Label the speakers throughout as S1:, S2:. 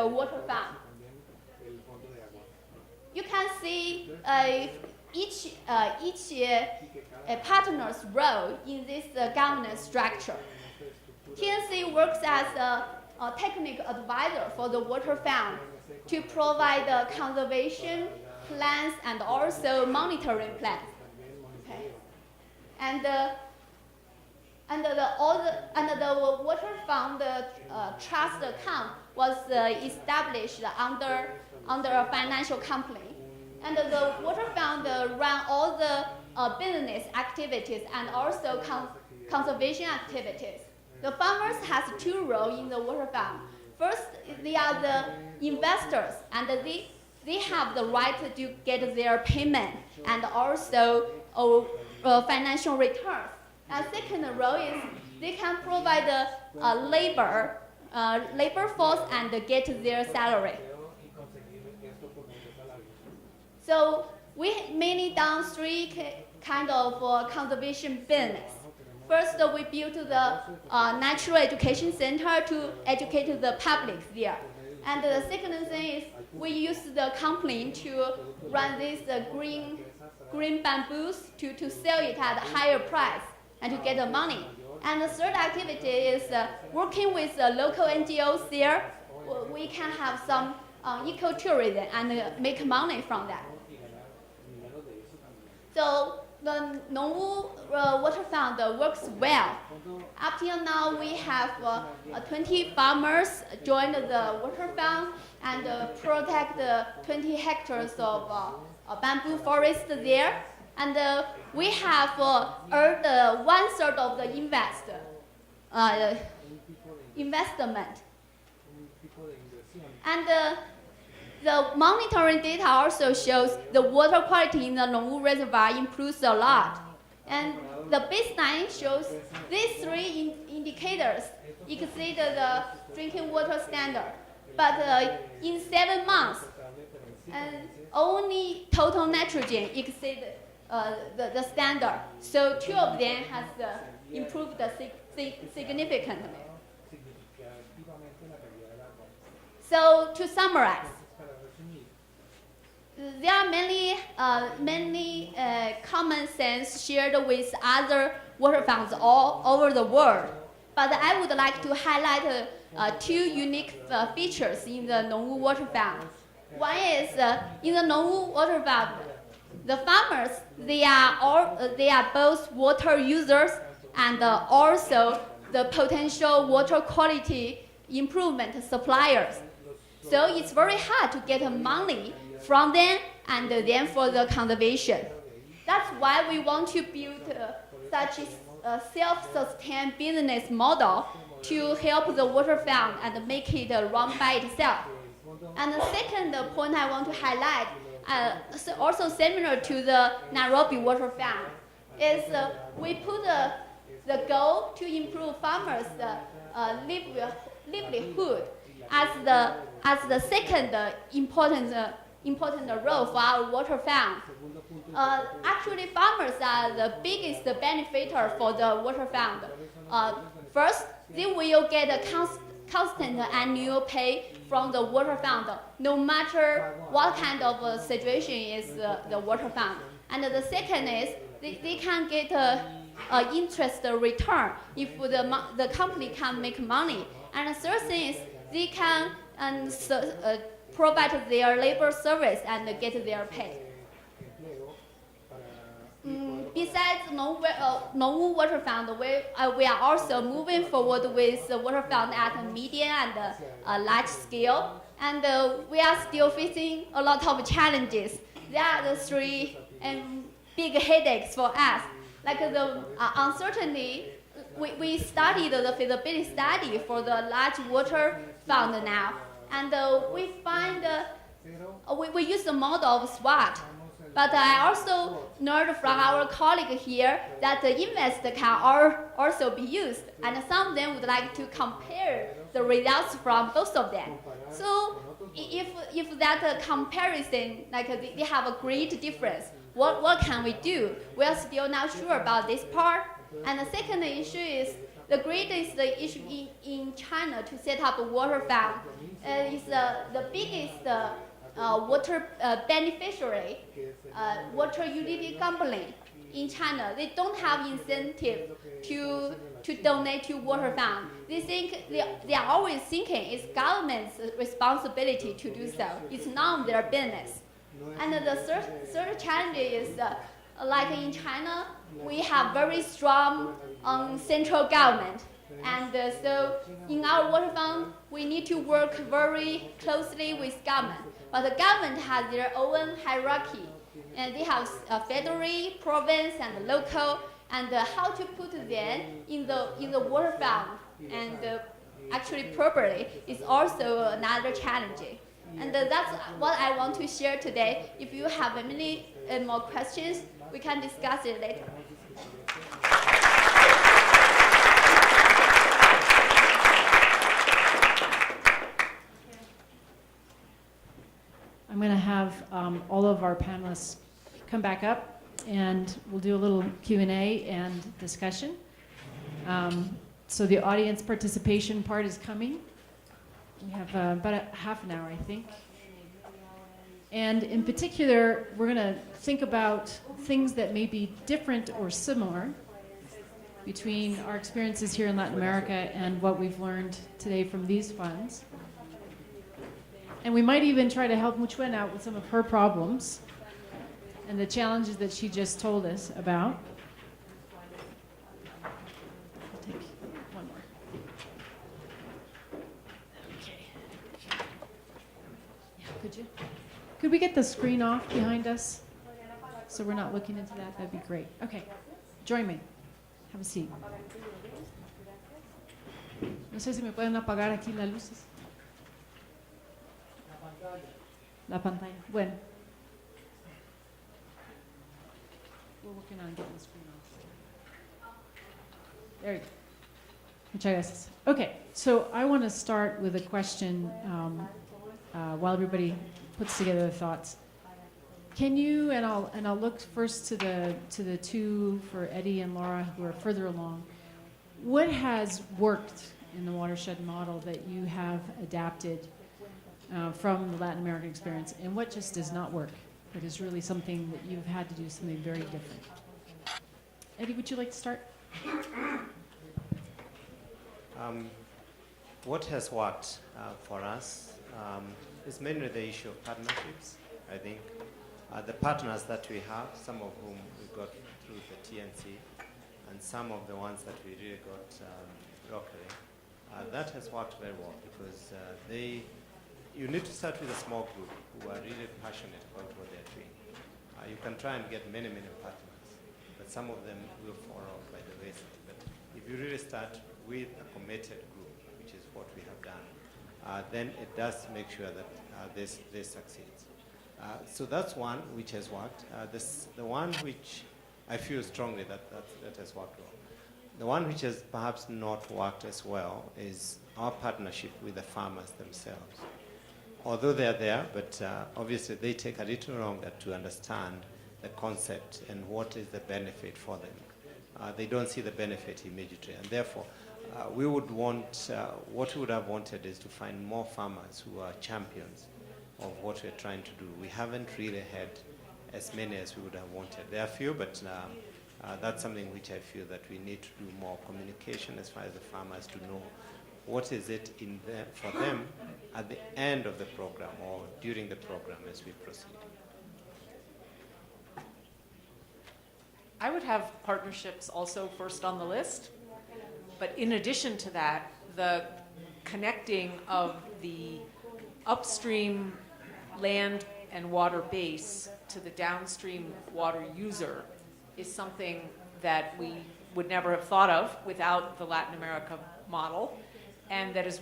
S1: the water fund. You can see each partner's role in this governance structure. TNC works as a technical advisor for the water fund to provide the conservation plans and also monitoring plans. Okay. And the water fund trust account was established under a financial company. And the water fund run all the business activities and also conservation activities. The farmers has two roles in the water fund. First, they are the investors, and they have the right to get their payment and also financial returns. And second role is they can provide the labor force and get their salary. So we mainly done three kind of conservation business. First, we built the natural education center to educate the public there. And the second thing is we use the company to run this green bamboos to sell it at a higher price and to get the money. And the third activity is working with the local NGOs there. We can have some ecotourism and make money from that. So the Nongwu Water Fund works well. Up till now, we have 20 farmers join the water fund and protect 20 hectares of bamboo forest there. And we have earned 1/3 of the investment. And the monitoring data also shows the water quality in the Nongwu Reservoir improves a lot. And the baseline shows these three indicators exceed the drinking water standard. But in 7 months, and only total nitrogen exceed the standard. So two of them has improved significantly. So to summarize, there are many common sense shared with other water funds all over the world. But I would like to highlight two unique features in the Nongwu Water Fund. One is in the Nongwu Water Fund, the farmers they are both water users and also the potential water quality improvement suppliers. So it's very hard to get money from them and then for the conservation. That's why we want to build such a self-sustained business model to help the water fund and make it run by itself. And the second point I want to highlight, also similar to the Nairobi Water Fund, is we put the goal to improve farmers' livelihood as the second important role for our water fund. Actually, farmers are the biggest benefactor for the water fund. First, they will get a constant annual pay from the water fund, no matter what kind of situation is the water fund. And the second is they can get interest return if the company can make money. And the third thing is they can provide their labor service and get their pay. Besides Nongwu Water Fund, we are also moving forward with the water fund at a medium and large scale. And we are still facing a lot of challenges. There are the three big headaches for us. Like the uncertainty, we studied the feasibility study for the large water fund now. And we find, we use the model of SWOT. But I also learned from our colleague here that the investor can also be used. And some of them would like to compare the results from both of them. So if that comparison, like they have a great difference, what can we do? We are still not sure about this part. And the second issue is the greatest issue in China to set up a water fund is the biggest water beneficiary, water utility company in China. They don't have incentive to donate to water fund. They think they are always thinking it's government's responsibility to do so. It's none of their business. And the third challenge is like in China, we have very strong central government. And so in our water fund, we need to work very closely with government. But the government has their own hierarchy. And they have federal, province, and local, and how to put them in the water fund and actually properly is also another challenge. And that's what I want to share today. If you have many more questions, we can discuss it later.
S2: I'm going to have all of our panelists come back up, and we'll do a little Q&A and discussion. So the audience participation part is coming. We have about a half an hour, I think. And in particular, we're going to think about things that may be different or similar between our experiences here in Latin America and what we've learned today from these funds. And we might even try to help Muchuen out with some of her problems and the challenges that she just told us about. I'll take one more. Okay. Yeah, could we get the screen off behind us so we're not looking into that? That'd be great. Okay, join me. Have a seat. No sé si me pueden apagar aquí las luces. La pantalla. Bueno. We're working on getting the screen off. There you go. Muchas gracias. Okay, so I want to start with a question while everybody puts together their thoughts. Can you, and I'll look first to the two for Eddie and Laura who are further along. What has worked in the watershed model that you have adapted from the Latin American experience, and what just does not work? That is really something that you've had to do something very different. Eddie, would you like to start?
S3: What has worked for us is mainly the issue of partnerships. I think the partners that we have, some of whom we got through the TNC, and some of the ones that we really got locally, that has worked very well because you need to start with a small group who are really passionate about what they're doing. You can try and get many, many partners, but some of them will fall off by the wayside. But if you really start with a committed group, which is what we have done, then it does make sure that this succeeds. So that's one which has worked. The one which I feel strongly that has worked well. The one which has perhaps not worked as well is our partnership with the farmers themselves. Although they're there, but obviously they take a little longer to understand the concept and what is the benefit for them. They don't see the benefit immediately, and therefore we would want, what we would have wanted is to find more farmers who are champions of what we're trying to do. We haven't really had as many as we would have wanted. There are few, but that's something which I feel that we need to do more communication as far as the farmers to know what is it in there for them at the end of the program or during the program as we proceed.
S4: I would have partnerships also first on the list, but in addition to that, the connecting of the upstream land and water base to the downstream water user is something that we would never have thought of without the Latin America model, and that has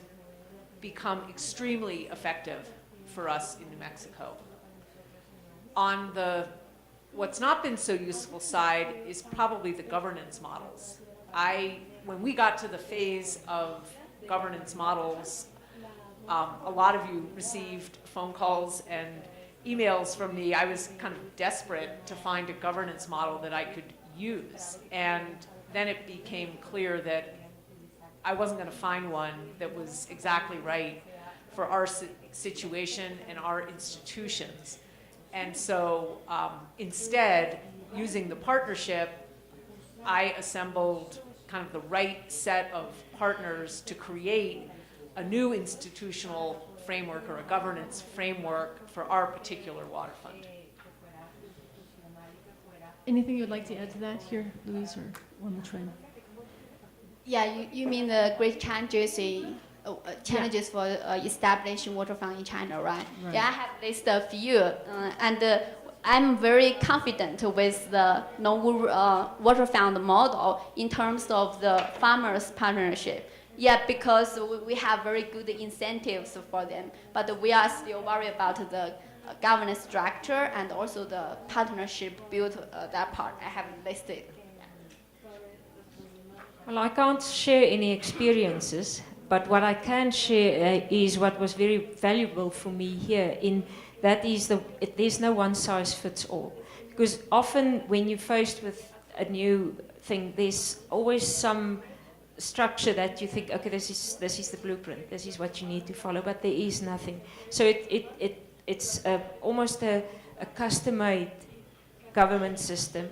S4: become extremely effective for us in New Mexico. On the what's not been so useful side is probably the governance models. When we got to the phase of governance models, a lot of you received phone calls and emails from me. I was kind of desperate to find a governance model that I could use. And then it became clear that I wasn't going to find one that was exactly right for our situation and our institutions. And so instead, using the partnership, I assembled kind of the right set of partners to create a new institutional framework or a governance framework for our particular water fund.
S2: Anything you'd like to add to that here, Louise, or one more try?
S1: Yeah, you mean the great challenges for establishing water fund in China, right?
S2: Right.
S1: Yeah, I have listed a few, and I'm very confident with the water fund model in terms of the farmers' partnership. Yeah, because we have very good incentives for them, but we are still worried about the governance structure and also the partnership built that part I have listed.
S5: Well, I can't share any experiences, but what I can share is what was very valuable for me here. That is, there's no one size fits all. Because often when you're faced with a new thing, there's always some structure that you think, okay, this is the blueprint, this is what you need to follow, but there is nothing. So it's almost a custom-made government system,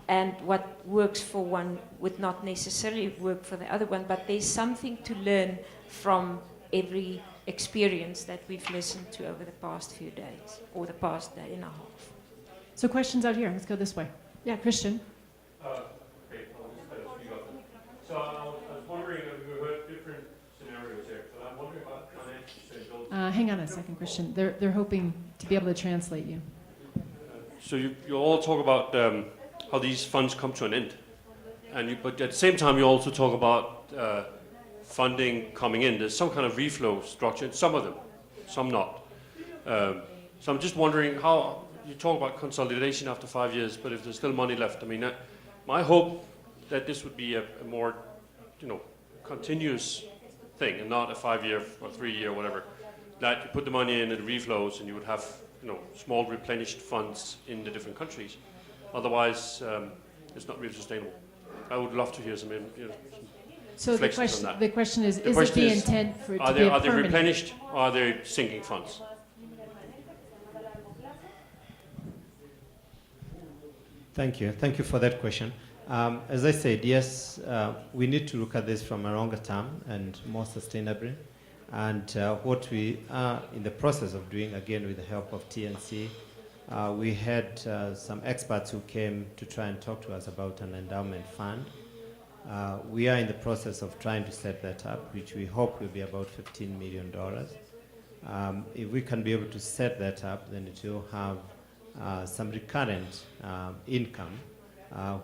S5: and what works for one would not necessarily work for the other one, but there's something to learn from every experience that we've listened to over the past few days, or the past day and a half.
S2: So questions out here. Let's go this way. Yeah, Christian.
S6: Okay, I'll just speak up. So I was wondering, we heard different scenarios here, but I'm wondering about financial sustainability.
S2: Hang on a second, Christian. They're hoping to be able to translate you.
S6: So you all talk about how these funds come to an end, but at the same time you also talk about funding coming in. There's some kind of reflow structure in some of them, some not. So I'm just wondering how you talk about consolidation after 5 years, but if there's still money left, I mean, my hope that this would be a more, continuous thing and not a 5-year or 3-year, whatever. That you put the money in and it reflows, and you would have, small replenished funds in the different countries. Otherwise, it's not really sustainable. I would love to hear some,
S2: So the
S6: reflections on that.
S2: the question is
S6: The
S2: it
S6: question
S2: the
S6: is,
S2: intent for it to
S6: Are
S2: be a
S6: they
S2: permanent?
S6: replenished, or are they sinking funds?
S3: Thank you. Thank you for that question. As I said, yes, we need to look at this from a longer term and more sustainably. And what we are in the process of doing, again, with the help of TNC, we had some experts who came to try and talk to us about an endowment fund. We are in the process of trying to set that up, which we hope will be about $15 million. If we can be able to set that up, then it will have some recurrent income,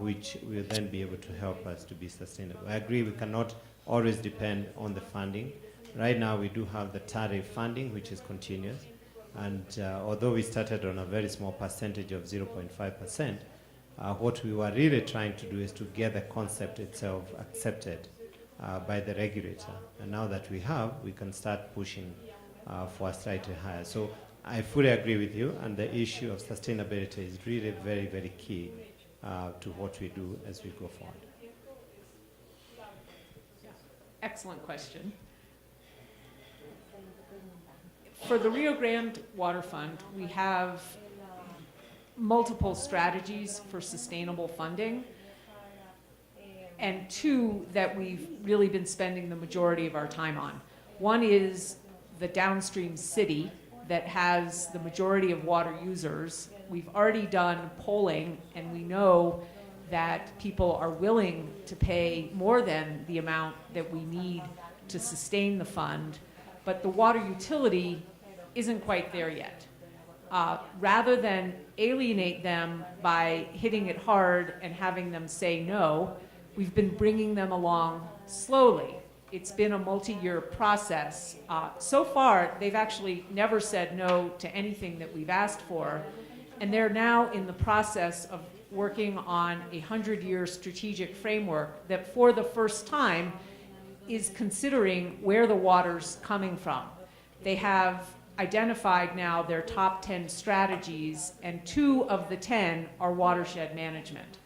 S3: which will then be able to help us to be sustainable. I agree we cannot always depend on the funding. Right now we do have the tariff funding, which is continuous. And although we started on a very small percentage of 0.5%, what we were really trying to do is to get the concept itself accepted by the regulator. And now that we have, we can start pushing for a slightly higher. So I fully agree with you, and the issue of sustainability is really very, very key to what we do as we go forward.
S4: Excellent question. For the Rio Grande Water Fund, we have multiple strategies for sustainable funding, and two that we've really been spending the majority of our time on. One is the downstream city that has the majority of water users. We've already done polling, and we know that people are willing to pay more than the amount that we need to sustain the fund, but the water utility isn't quite there yet. Rather than alienate them by hitting it hard and having them say no, we've been bringing them along slowly. It's been a multi-year process. So far, they've actually never said no to anything that we've asked for, and they're now in the process of working on a 100-year strategic framework that for the first time is considering where the water's coming from. They have identified now their top 10 strategies, and 2 of the 10 are watershed management.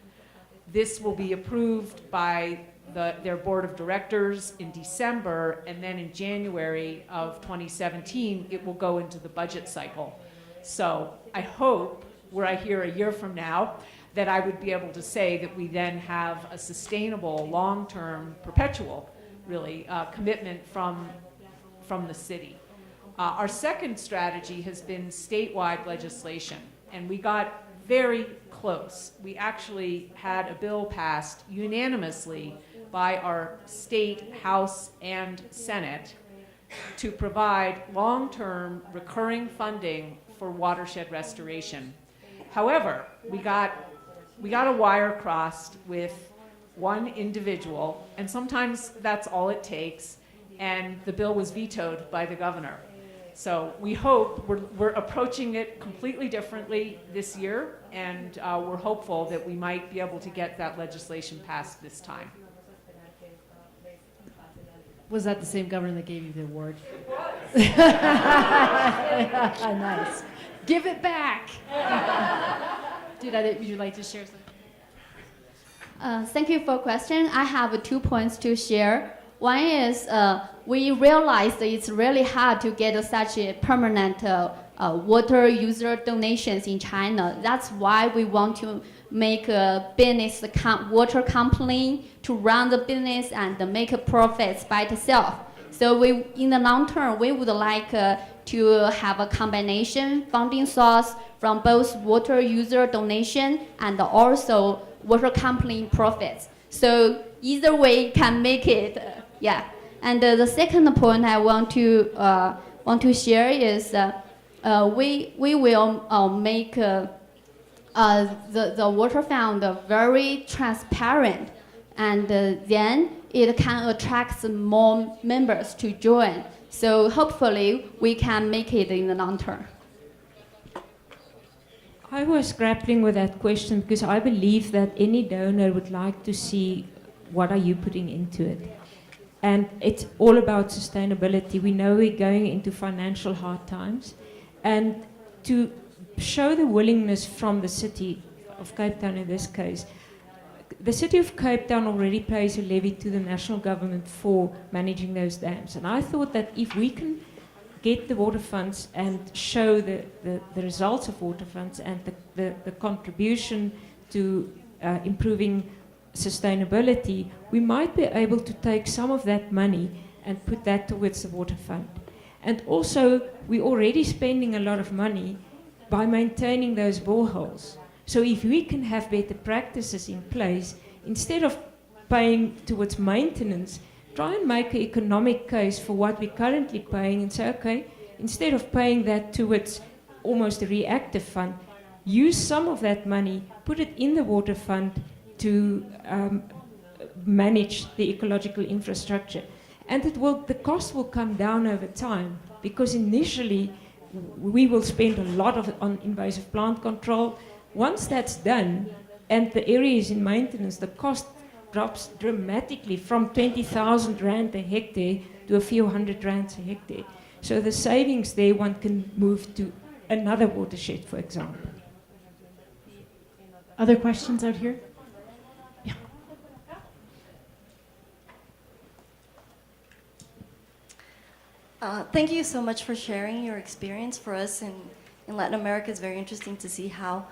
S4: This will be approved by their board of directors in December, and then in January of 2017, it will go into the budget cycle. So I hope, were I here a year from now, that I would be able to say that we then have a sustainable, long-term, perpetual, really, commitment from the city. Our second strategy has been statewide legislation, and we got very close. We actually had a bill passed unanimously by our state House and Senate to provide long-term recurring funding for watershed restoration. However, we got a wire crossed with one individual, and sometimes that's all it takes, and the bill was vetoed by the governor. So we hope we're approaching it completely differently this year, and we're hopeful that we might be able to get that legislation passed this time.
S2: Was that the same governor that gave you the award? Nice. Give it back. Would you like to share something?
S1: Thank you for the question. I have 2 points to share. One is we realized it's really hard to get such a permanent water user donations in China. That's why we want to make a business water company to run the business and make profits by itself. So in the long term, we would like to have a combination funding source from both water user donation and also water company profits. So either way can make it, yeah. And the second point I want to share is we will make the water fund very transparent, and then it can attract more members to join. So hopefully we can make it in the long term.
S5: I was grappling with that question because I believe that any donor would like to see what are you putting into it. And it's all about sustainability. We know we're going into financial hard times. And to show the willingness from the city of Cape Town in this case, the city of Cape Town already pays a levy to the national government for managing those dams. And I thought that if we can get the water funds and show the results of water funds and the contribution to improving sustainability, we might be able to take some of that money and put that towards the water fund. And also, we're already spending a lot of money by maintaining those boreholes. So if we can have better practices in place, instead of paying towards maintenance, try and make an economic case for what we're currently paying and say, okay, instead of paying that towards almost a reactive fund, use some of that money, put it in the water fund to manage the ecological infrastructure. And the cost will come down over time, because initially we will spend a lot of it on invasive plant control. Once that's done and the area is in maintenance, the cost drops dramatically from 20,000 rand a hectare to a few hundred rands a hectare. So the savings there, one can move to another watershed, for example.
S2: Other questions out here? Yeah.
S7: Thank you so much for sharing your experience. For us in Latin America, it's very interesting to see how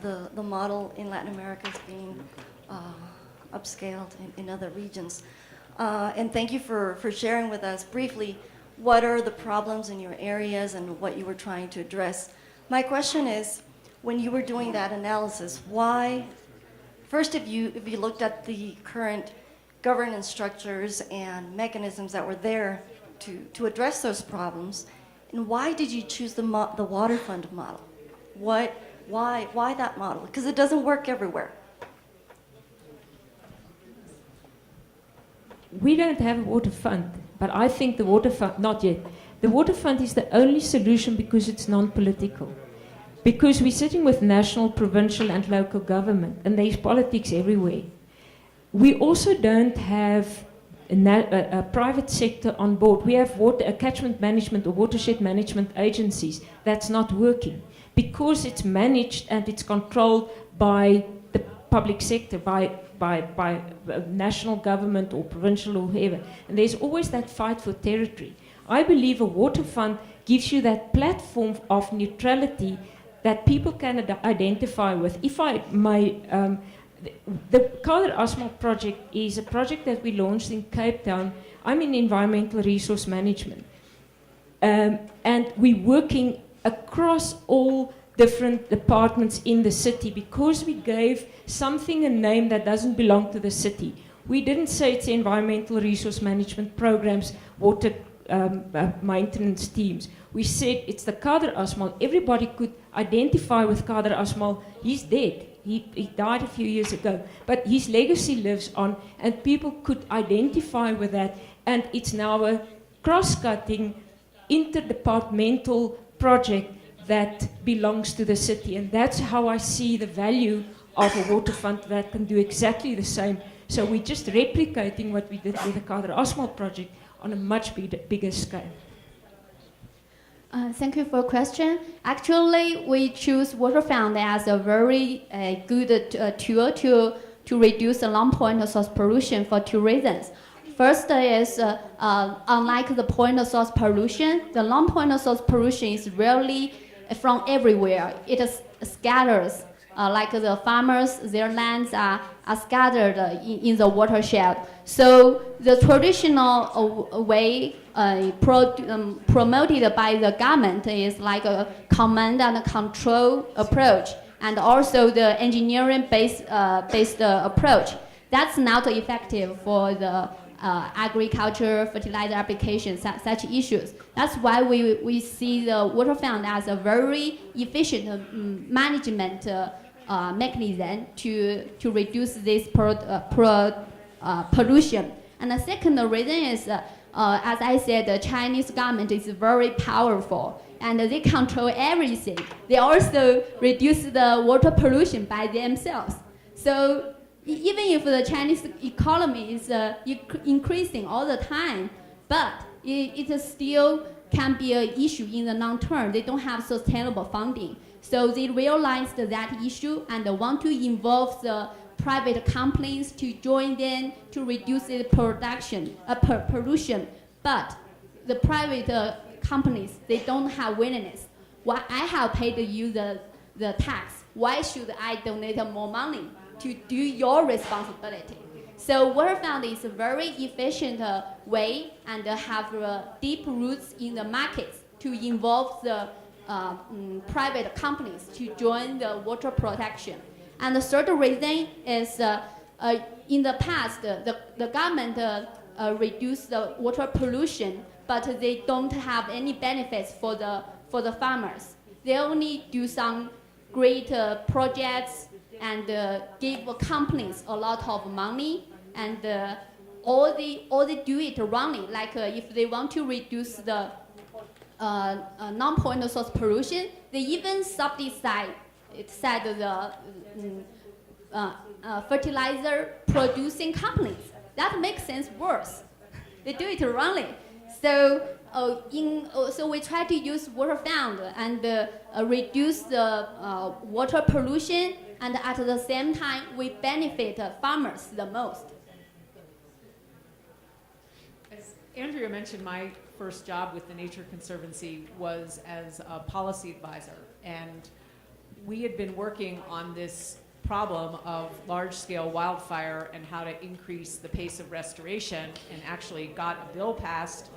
S7: the model in Latin America is being upscaled in other regions. And thank you for sharing with us briefly what are the problems in your areas and what you were trying to address. My question is, when you were doing that analysis, why, first if you looked at the current governance structures and mechanisms that were there to address those problems, and why did you choose the water fund model? Why that model? Because it doesn't work everywhere.
S5: We don't have a water fund, but I think the water fund, not yet. The water fund is the only solution because it's non-political. Because we're sitting with national, provincial and local government, and there's politics everywhere. We also don't have a private sector on board. We have catchment management or watershed management agencies. That's not working because it's managed and it's controlled by the public sector, by by national government or provincial or whoever. And there's always that fight for territory. I believe a water fund gives you that platform of neutrality that people can identify with. If I may, the Kader Asmal project is a project that we launched in Cape Town. I'm in environmental resource management. And we're working across all different departments in the city because we gave something a name that doesn't belong to the city. We didn't say it's environmental resource management programs, water maintenance teams. We said it's the Kader Asmal. Everybody could identify with Kader Asmal. He's dead. He died a few years ago. But his legacy lives on, and people could identify with that. And it's now a cross-cutting, interdepartmental project that belongs to the city. And that's how I see the value of a water fund that can do exactly the same. So we're just replicating what we did with the Kader Asmal project on a much bigger scale.
S1: Thank you for the question. Actually, we choose water fund as a very good tool to reduce the long point source pollution for two reasons. First is, unlike the point source pollution, the long point source pollution is rarely from everywhere. It scatters, like the farmers, their lands are scattered in the watershed. So the traditional way promoted by the government is like a command and control approach, and also the engineering-based approach. That's not effective for the agriculture, fertilizer applications, such issues. That's why we see the water fund as a very efficient management mechanism to reduce this pollution. And the second reason is, as I said, the Chinese government is very powerful and they control everything. They also reduce the water pollution by themselves. So even if the Chinese economy is increasing all the time, but it still can be an issue in the long term. They don't have sustainable funding. So they realized that issue and want to involve the private companies to join them to reduce the pollution. But the private companies, they don't have willingness. Why I have paid you the tax? Why should I donate more money to do your responsibility? So water fund is a very efficient way and have deep roots in the markets to involve the private companies to join the water protection. And the third reason is in the past, the government reduced the water pollution, but they don't have any benefits for the farmers. They only do some great projects and give companies a lot of money, and all they do it wrongly. Like if they want to reduce the non-point source pollution, they even subsidize the fertilizer producing companies. That makes sense worse. They do it wrongly. So so we try to use water fund and reduce the water pollution, and at the same time we benefit farmers the most.
S4: As Andrea mentioned, my first job with the Nature Conservancy was as a policy advisor, and we had been working on this problem of large-scale wildfire and how to increase the pace of restoration, and actually got a bill passed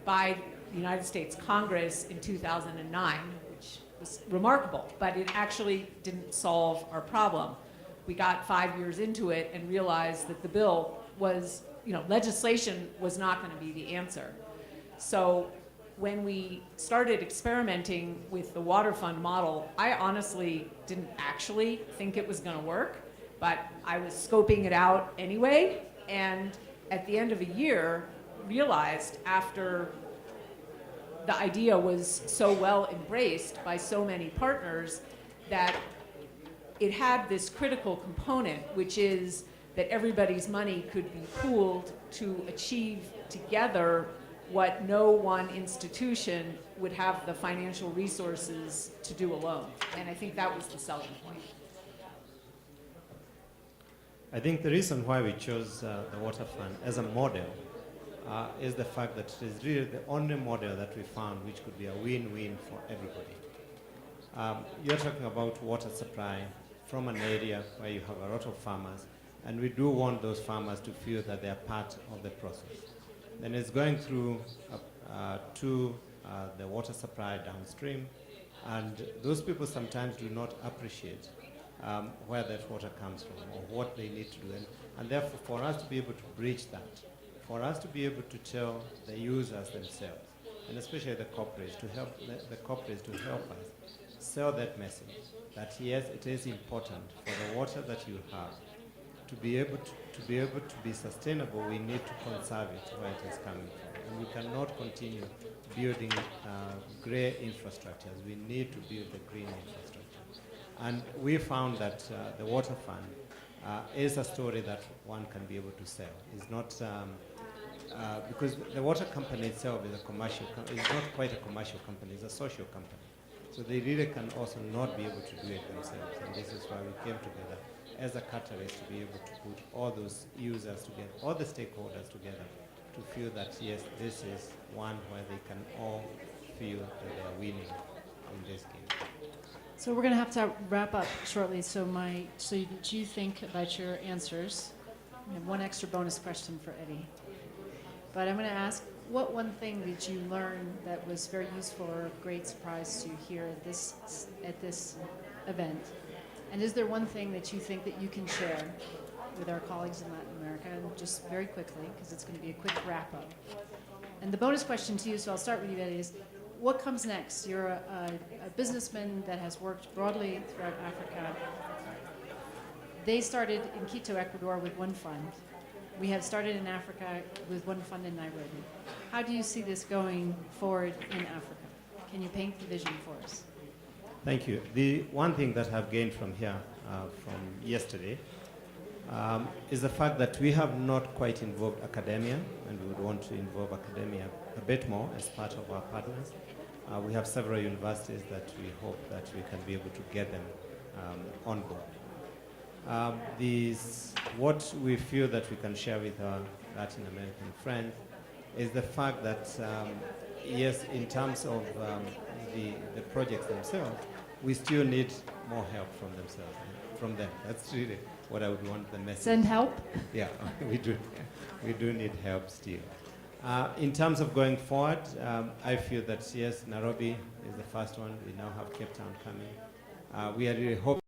S4: by the United States Congress in 2009, which was remarkable, but it actually didn't solve our problem. We got 5 years into it and realized that the bill was, legislation was not going to be the answer. So when we started experimenting with the water fund model, I honestly didn't actually think it was going to work, but I was scoping it out anyway, and at the end of a year, realized after the idea was so well embraced by so many partners that it had this critical component, which is that everybody's money could be pooled to achieve together what no one institution would have the financial resources to do alone. And I think that was the selling point.
S3: I think the reason why we chose the water fund as a model is the fact that it is really the only model that we found which could be a win-win for everybody. You're talking about water supply from an area where you have a lot of farmers, and we do want those farmers to feel that they are part of the process. Then it's going through to the water supply downstream, and those people sometimes do not appreciate where that water comes from or what they need to do. And therefore, for us to be able to bridge that, for us to be able to tell the users themselves, and especially the corporates, to help the corporates to help us sell that message, that yes, it is important for the water that you have to be able to be sustainable. We need to conserve it where it is coming from, and we cannot continue building grey infrastructures. We need to build the green infrastructure. And we found that the water fund is a story that one can be able to sell. It's not because the water company itself is a commercial. It's not quite a commercial company. It's a social company. So they really can also not be able to do it themselves. And this is why we came together as a catalyst to be able to put all those users together, all the stakeholders together, to feel that yes, this is one where they can all feel that they are winning in this game.
S2: So we're going to have to wrap up shortly. So you think about your answers. I have one extra bonus question for Eddie. But I'm going to ask, what one thing did you learn that was very useful or a great surprise to you here at this event? And is there one thing that you think that you can share with our colleagues in Latin America, and just very quickly, because it's going to be a quick wrap up. And the bonus question to you, so I'll start with you, Eddie, is what comes next? You're a businessman that has worked broadly throughout Africa. They started in Quito, Ecuador with one fund. We have started in Africa with one fund in Nairobi. How do you see this going forward in Africa? Can you paint the vision for us?
S3: Thank you. The one thing that I've gained from here, from yesterday, is the fact that we have not quite involved academia, and we would want to involve academia a bit more as part of our partners. We have several universities that we hope that we can be able to get them on board. What we feel that we can share with our Latin American friends is the fact that, yes, in terms of the projects themselves, we still need more help from them. That's really what I would want the message.
S2: Send help?
S3: Yeah, we do. We do need help still. In terms of going forward, I feel that yes, Nairobi is the first one. We now have Cape Town coming. We are really hoping